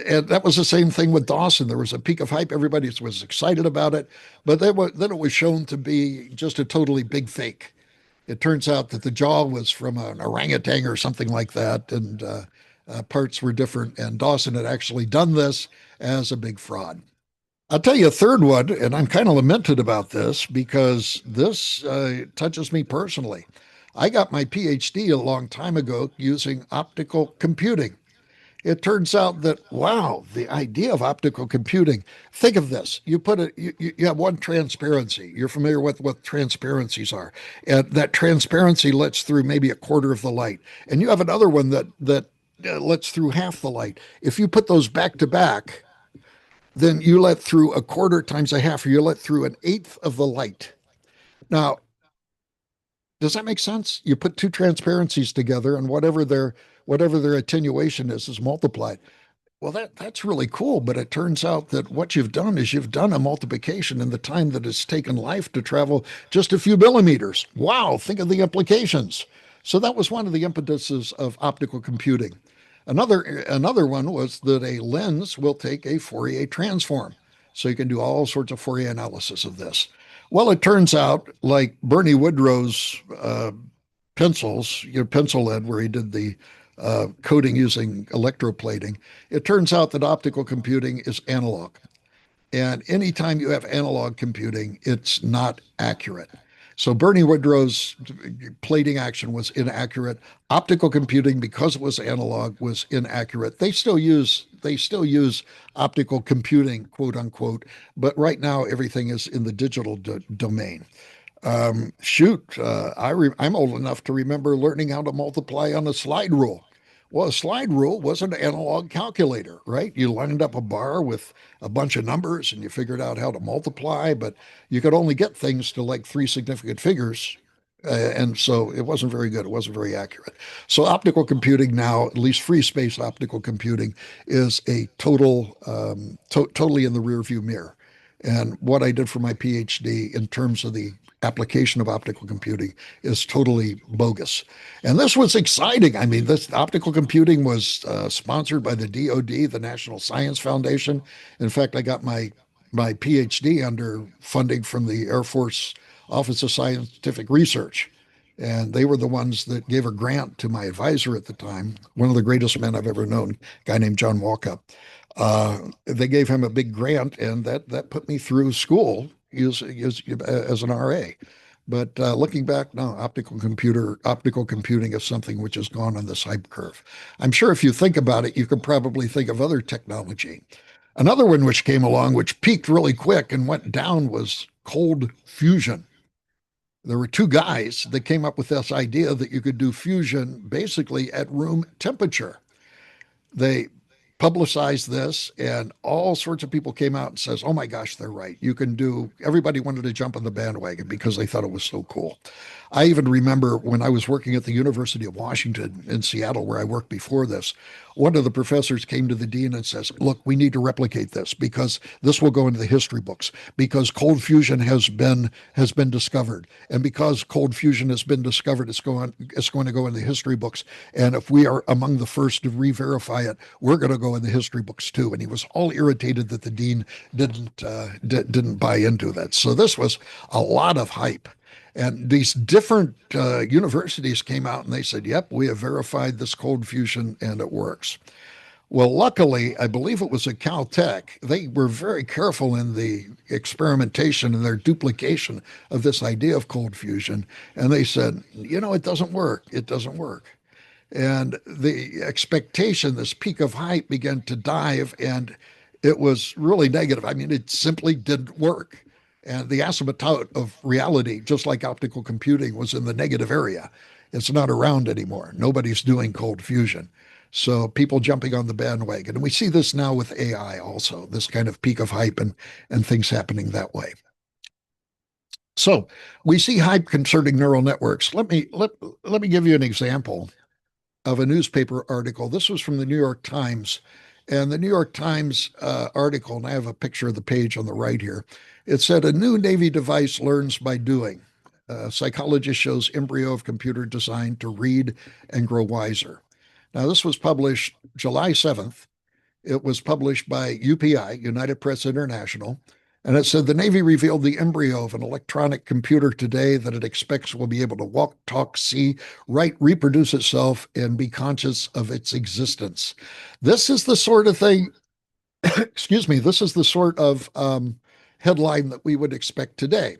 [SPEAKER 1] and that was the same thing with Dawson. There was a peak of hype. Everybody was excited about it. But then it was shown to be just a totally big fake. It turns out that the jaw was from an orangutan or something like that, and parts were different. And Dawson had actually done this as a big fraud. I'll tell you a third one, and I'm kind of lamented about this because this touches me personally. I got my PhD a long time ago using optical computing. It turns out that, wow, the idea of optical computing, think of this. You put it, you have one transparency. You're familiar with what transparencies are. And that transparency lets through maybe a quarter of the light. And you have another one that lets through half the light. If you put those back to back, then you let through a quarter times a half, or you let through an eighth of the light. Now, does that make sense? You put two transparencies together, and whatever their attenuation is multiplied. Well, that's really cool, but it turns out that what you've done is you've done a multiplication in the time that it's taken light to travel just a few millimeters. Wow, think of the implications. So that was one of the impetuses of optical computing. Another one was that a lens will take a Fourier transform. So you can do all sorts of Fourier analysis of this. Well, it turns out, like Bernie Woodrow's pencils, pencil lead, where he did the coding using electroplating, it turns out that optical computing is analog. And anytime you have analog computing, it's not accurate. So Bernie Woodrow's plating action was inaccurate. Optical computing, because it was analog, was inaccurate. They still use optical computing, quote unquote, but right now everything is in the digital domain. I'm old enough to remember learning how to multiply on a slide rule. Well, a slide rule was an analog calculator, right? You lined up a bar with a bunch of numbers and you figured out how to multiply, but you could only get things to like three significant figures. And so it wasn't very good. It wasn't very accurate. So optical computing now, at least free space optical computing, is a totally in the rear view mirror. And what I did for my PhD in terms of the application of optical computing is totally bogus. And this was exciting. I mean, this optical computing was sponsored by the DoD, the National Science Foundation. In fact, I got my PhD under funding from the Air Force Office of Scientific Research. And they were the ones that gave a grant to my advisor at the time, one of the greatest men I've ever known, a guy named John Walkup. They gave him a big grant, and that put me through school as an RA. But looking back now, optical computing is something which has gone on this hype curve. I'm sure if you think about it, you could probably think of other technology. Another one which came along, which peaked really quick and went down, was cold fusion. There were two guys that came up with this idea that you could do fusion basically at room temperature. They publicized this, and all sorts of people came out and says, oh my gosh, they're right. Everybody wanted to jump on the bandwagon because they thought it was so cool. I even remember when I was working at the University of Washington in Seattle, where I worked before this, one of the professors came to the dean and says, look, we need to replicate this because this will go into the history books, because cold fusion has been discovered. And because cold fusion has been discovered, it's going to go in the history books. And if we are among the first to re-verify it, we're going to go in the history books too. And he was all irritated that the dean didn't buy into that. So this was a lot of hype. And these different universities came out and they said, yep, we have verified this cold fusion and it works. Well, luckily, I believe it was at Caltech. They were very careful in the experimentation and their duplication of this idea of cold fusion. And they said, it doesn't work. It doesn't work. And the expectation, this peak of hype began to dive, and it was really negative. I mean, it simply didn't work. And the asymptote of reality, just like optical computing, was in the negative area. It's not around anymore. Nobody's doing cold fusion. So people jumping on the bandwagon. And we see this now with AI also, this kind of peak of hype and things happening that way. So we see hype concerning neural networks. Let me give you an example of a newspaper article. This was from the New York Times. And the New York Times article, and I have a picture of the page on the right here, it said, a new Navy device learns by doing. Psychologist shows embryo of computer designed to read and grow wiser. Now, this was published July 7th. It was published by UPI, United Press International, and it said the Navy revealed the embryo of an electronic computer today that it expects will be able to walk, talk, see, write, reproduce itself, and be conscious of its existence. This is the sort of thing, excuse me, this is the sort of headline that we would expect today.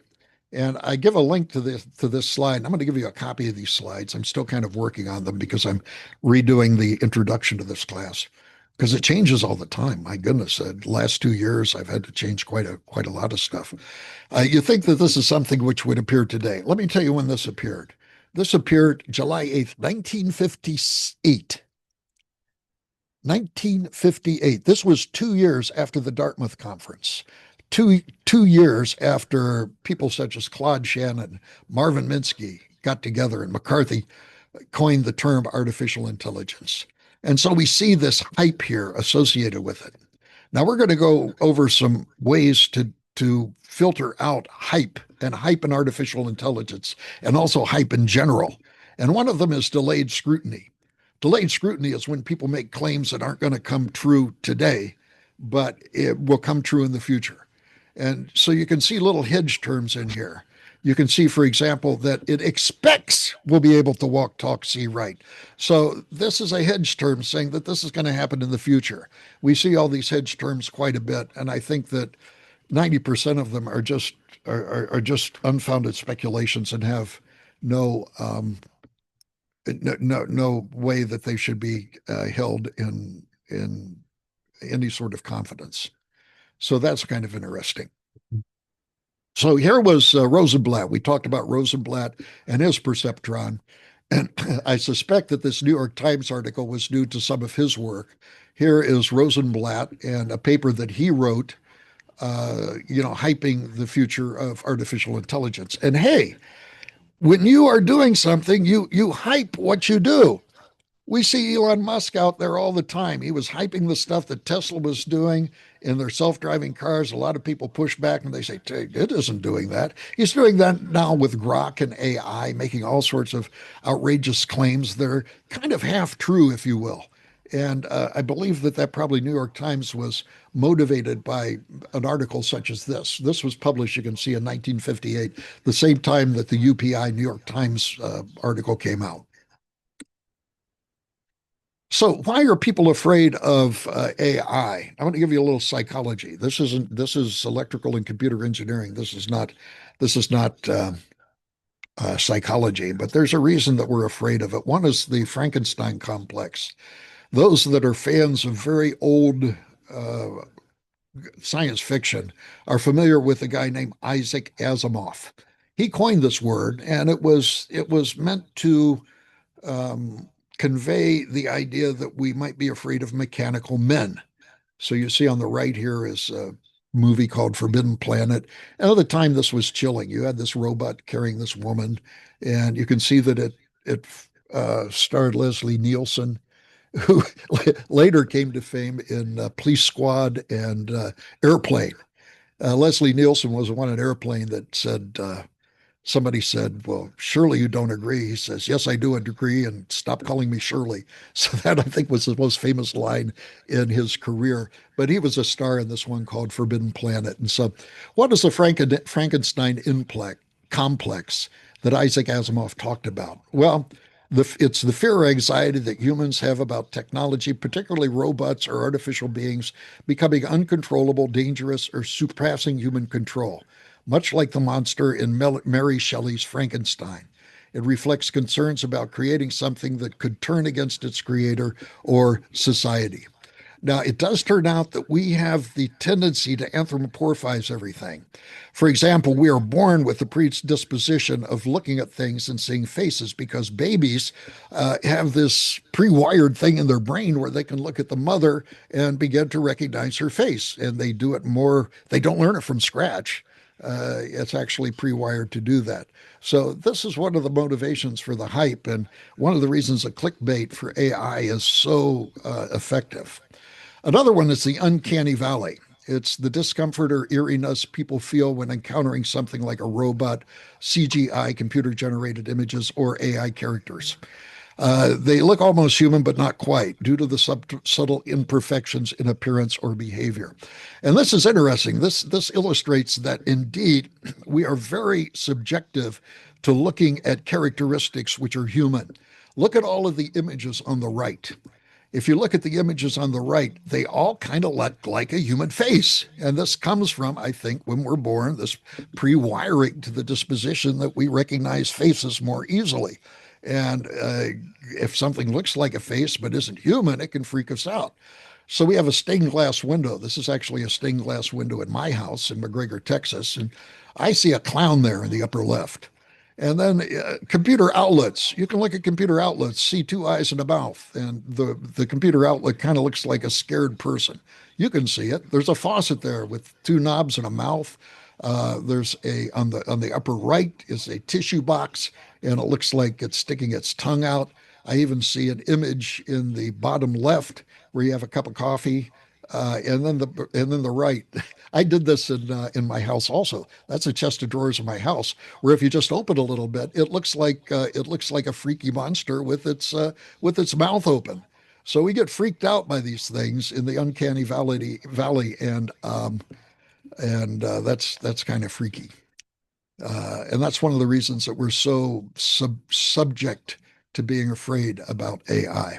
[SPEAKER 1] And I give a link to this slide. I'm going to give you a copy of these slides. I'm still kind of working on them because I'm redoing the introduction to this class because it changes all the time. My goodness, the last 2 years I've had to change quite a lot of stuff. You think that this is something which would appear today? Let me tell you when this appeared. This appeared July 8th, 1958. 1958. This was 2 years after the Dartmouth Conference. Two years after people such as Claude Shannon, Marvin Minsky got together, and McCarthy coined the term artificial intelligence. And so we see this hype here associated with it. Now we're going to go over some ways to filter out hype and hype in artificial intelligence and also hype in general. And one of them is delayed scrutiny. Delayed scrutiny is when people make claims that aren't going to come true today, but it will come true in the future. And so you can see little hedge terms in here. You can see, for example, that it expects we'll be able to walk, talk, see, write. So this is a hedge term saying that this is going to happen in the future. We see all these hedge terms quite a bit, and I think that 90% of them are just unfounded speculations and have no way that they should be held in any sort of confidence. So that's kind of interesting. So here was Rosenblatt. We talked about Rosenblatt and his perceptron. And I suspect that this New York Times article was due to some of his work. Here is Rosenblatt and a paper that he wrote, hyping the future of artificial intelligence. And hey, when you are doing something, you hype what you do. We see Elon Musk out there all the time. He was hyping the stuff that Tesla was doing in their self-driving cars. A lot of people push back and they say, it isn't doing that. He's doing that now with Grok and AI, making all sorts of outrageous claims that are kind of half true, if you will. And I believe that probably New York Times was motivated by an article such as this. This was published, you can see, in 1958, the same time that the UPI New York Times article came out. So why are people afraid of AI? I want to give you a little psychology. This is electrical and computer engineering. This is not psychology, but there's a reason that we're afraid of it. One is the Frankenstein complex. Those that are fans of very old science fiction are familiar with a guy named Isaac Asimov. He coined this word, and it was meant to convey the idea that we might be afraid of mechanical men. So you see on the right here is a movie called Forbidden Planet. And at the time, this was chilling. You had this robot carrying this woman, and you can see that it starred Leslie Nielsen, who later came to fame in Police Squad and Airplane. Leslie Nielsen was the one in Airplane that said, somebody said, well, surely you don't agree. He says, yes, I do agree, and stop calling me Shirley. So that, I think, was the most famous line in his career. But he was a star in this one called Forbidden Planet. And so what is the Frankenstein complex that Isaac Asimov talked about? Well, It's the fear or anxiety that humans have about technology, particularly robots or artificial beings, becoming uncontrollable, dangerous, or surpassing human control, much like the monster in Mary Shelley's Frankenstein. It reflects concerns about creating something that could turn against its creator or society. Now, it does turn out that we have the tendency to anthropomorphize everything. For example, we are born with the predisposition of looking at things and seeing faces because babies have this pre wired thing in their brain where they can look at the mother and begin to recognize her face. And they do it more, they don't learn it from scratch. It's actually pre wired to do that. So, this is one of the motivations for the hype, and one of the reasons that clickbait for AI is so effective. Another one is the uncanny valley. It's the discomfort or eeriness people feel when encountering something like a robot, CGI, computer generated images, or AI characters. They look almost human, but not quite, due to the subtle imperfections in appearance or behavior. And this is interesting. This illustrates that indeed we are very subjective to looking at characteristics which are human. Look at all of the images on the right. If you look at the images on the right, they all kind of look like a human face. And this comes from, I think, when we're born, this pre wiring to the disposition that we recognize faces more easily. And if something looks like a face but isn't human, it can freak us out. So we have a stained glass window. This is actually a stained glass window in my house in McGregor, Texas. And I see a clown there in the upper left. And then computer outlets. You can look at computer outlets, see two eyes and a mouth, and the computer outlet kind of looks like a scared person. You can see it. There's a faucet there with two knobs and a mouth. There's a on the upper right is a tissue box, and it looks like it's sticking its tongue out. I even see an image in the bottom left where you have a cup of coffee, and then the right. I did this in my house also. That's a chest of drawers in my house where if you just open a little bit, it looks like a freaky monster with its mouth open. So we get freaked out by these things in the uncanny valley, and that's kind of freaky. And that's one of the reasons that we're so subject to being afraid about AI.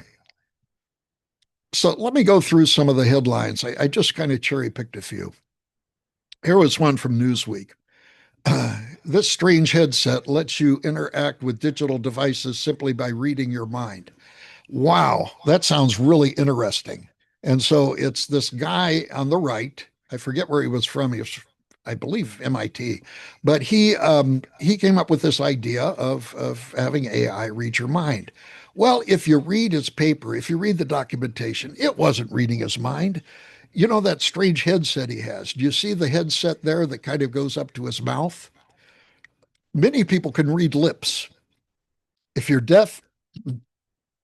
[SPEAKER 1] So let me go through some of the headlines. I just kind of cherry picked a few. Here was one from Newsweek. This strange headset lets you interact with digital devices simply by reading your mind. Wow, that sounds really interesting. And so it's this guy on the right. I forget where he was from. He was, I believe, MIT, but he came up with this idea of having AI read your mind. Well, if you read his paper, if you read the documentation, it wasn't reading his mind. You know that strange headset he has. Do you see the headset there that kind of goes up to his mouth? Many people can read lips. If you're deaf,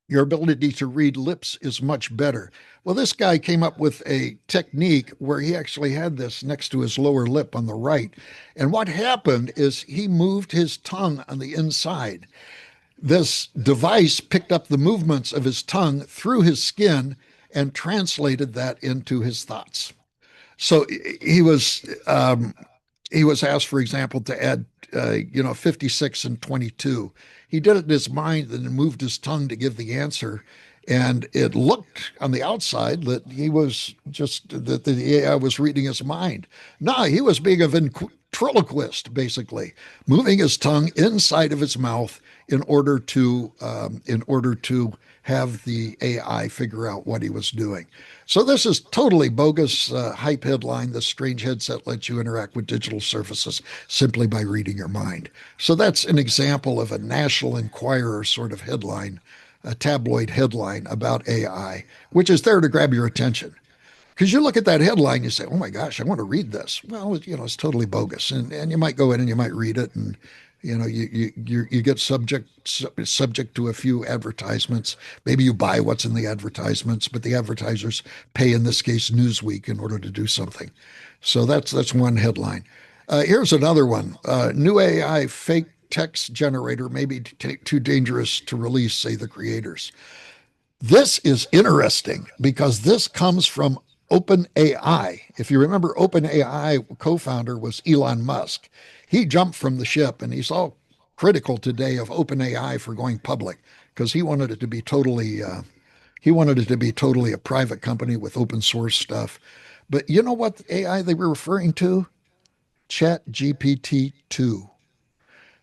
[SPEAKER 1] your ability to read lips is much better. Well, this guy came up with a technique where he actually had this next to his lower lip on the right. And what happened is he moved his tongue on the inside. This device picked up the movements of his tongue through his skin and translated that into his thoughts. So he was asked, for example, to add 56 and 22. He did it in his mind and then moved his tongue to give the answer. And it looked on the outside that that the AI was reading his mind. No, he was being a ventriloquist, basically, moving his tongue inside of his mouth in order to have the AI figure out what he was doing. So this is totally bogus hype headline. This strange headset lets you interact with digital surfaces simply by reading your mind. So that's an example of a National Enquirer sort of headline, a tabloid headline about AI, which is there to grab your attention. Because you look at that headline, you say, "Oh my gosh, I want to read this." Well, it's totally bogus, and you might go in and you might read it, and you get subject to a few advertisements. Maybe you buy what's in the advertisements, but the advertisers pay, in this case, Newsweek, in order to do something. So that's one headline. Here's another one: new AI fake text generator may be too dangerous to release, say the creators. This is interesting because this comes from OpenAI. If you remember, OpenAI co-founder was Elon Musk. He jumped from the ship and he's all critical today of OpenAI for going public because he wanted it to be totally a private company with open source stuff. But you know what AI they were referring to? Chat GPT 2.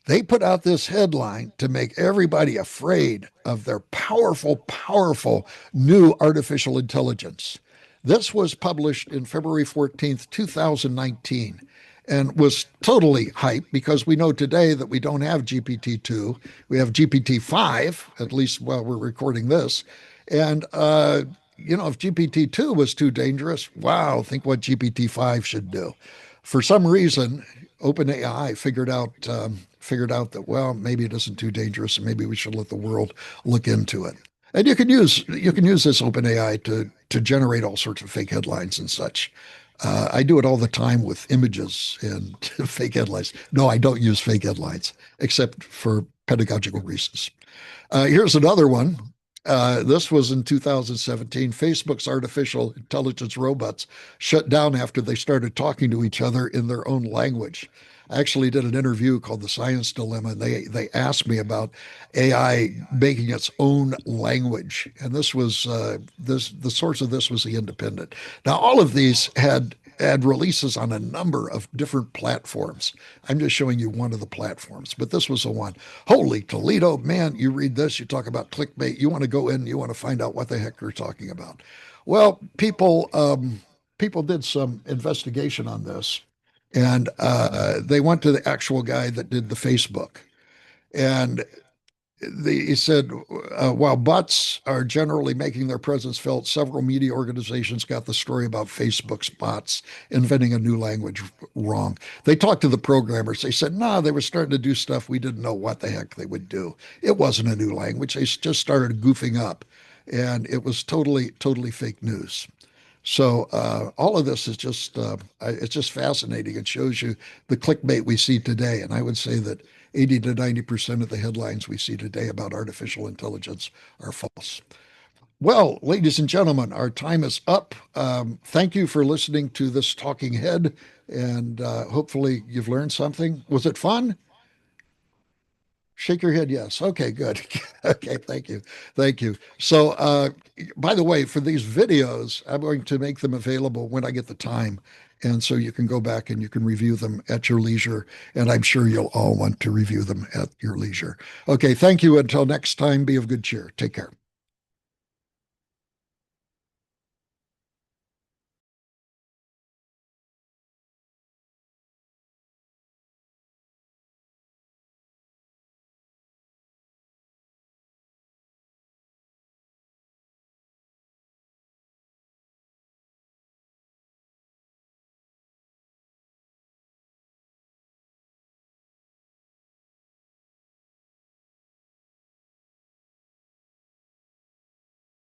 [SPEAKER 1] They put out this headline to make everybody afraid of their powerful, powerful new artificial intelligence. This was published in February 14th, 2019, and was totally hyped because we know today that we don't have GPT-2. We have GPT-5, at least while we're recording this. And, if GPT-2 was too dangerous, wow, think what GPT-5 should do. For some reason, OpenAI figured out that, well, maybe it isn't too dangerous and maybe we should let the world look into it. And you can use this OpenAI to generate all sorts of fake headlines and such. I do it all the time with images and fake headlines. No, I don't use fake headlines except for pedagogical reasons. Here's another one. This was in 2017. Facebook's artificial intelligence robots shut down after they started talking to each other in their own language. I actually did an interview called The Science Dilemma, and they asked me about AI making its own language. And this was the source of this was The Independent. Now, all of these had releases on a number of different platforms. I'm just showing you one of the platforms, but this was the one. Holy Toledo, man, you read this, you talk about clickbait, you want to go in, you want to find out what the heck they're talking about. Well, people did some investigation on this, and they went to the actual guy that did the Facebook. And he said, while bots are generally making their presence felt, several media organizations got the story about Facebook's bots inventing a new language wrong. They talked to the programmers. They said, no, they were starting to do stuff we didn't know what the heck they would do. It wasn't a new language. They just started goofing up. And it was totally, totally fake news. So all of this is it's just fascinating. It shows you the clickbait we see today. And I would say that 80 to 90% of the headlines we see today about artificial intelligence are false. Well, ladies and gentlemen, our time is up. Thank you for listening to this talking head, and hopefully you've learned something. Was it fun? Shake your head, yes. Okay, good. Okay, thank you. Thank you. So, by the way, for these videos, I'm going to make them available when I get the time. And so you can go back and you can review them at your leisure. And I'm sure you'll all want to review them at your leisure. Okay, thank you. Until next time, be of good cheer. Take care.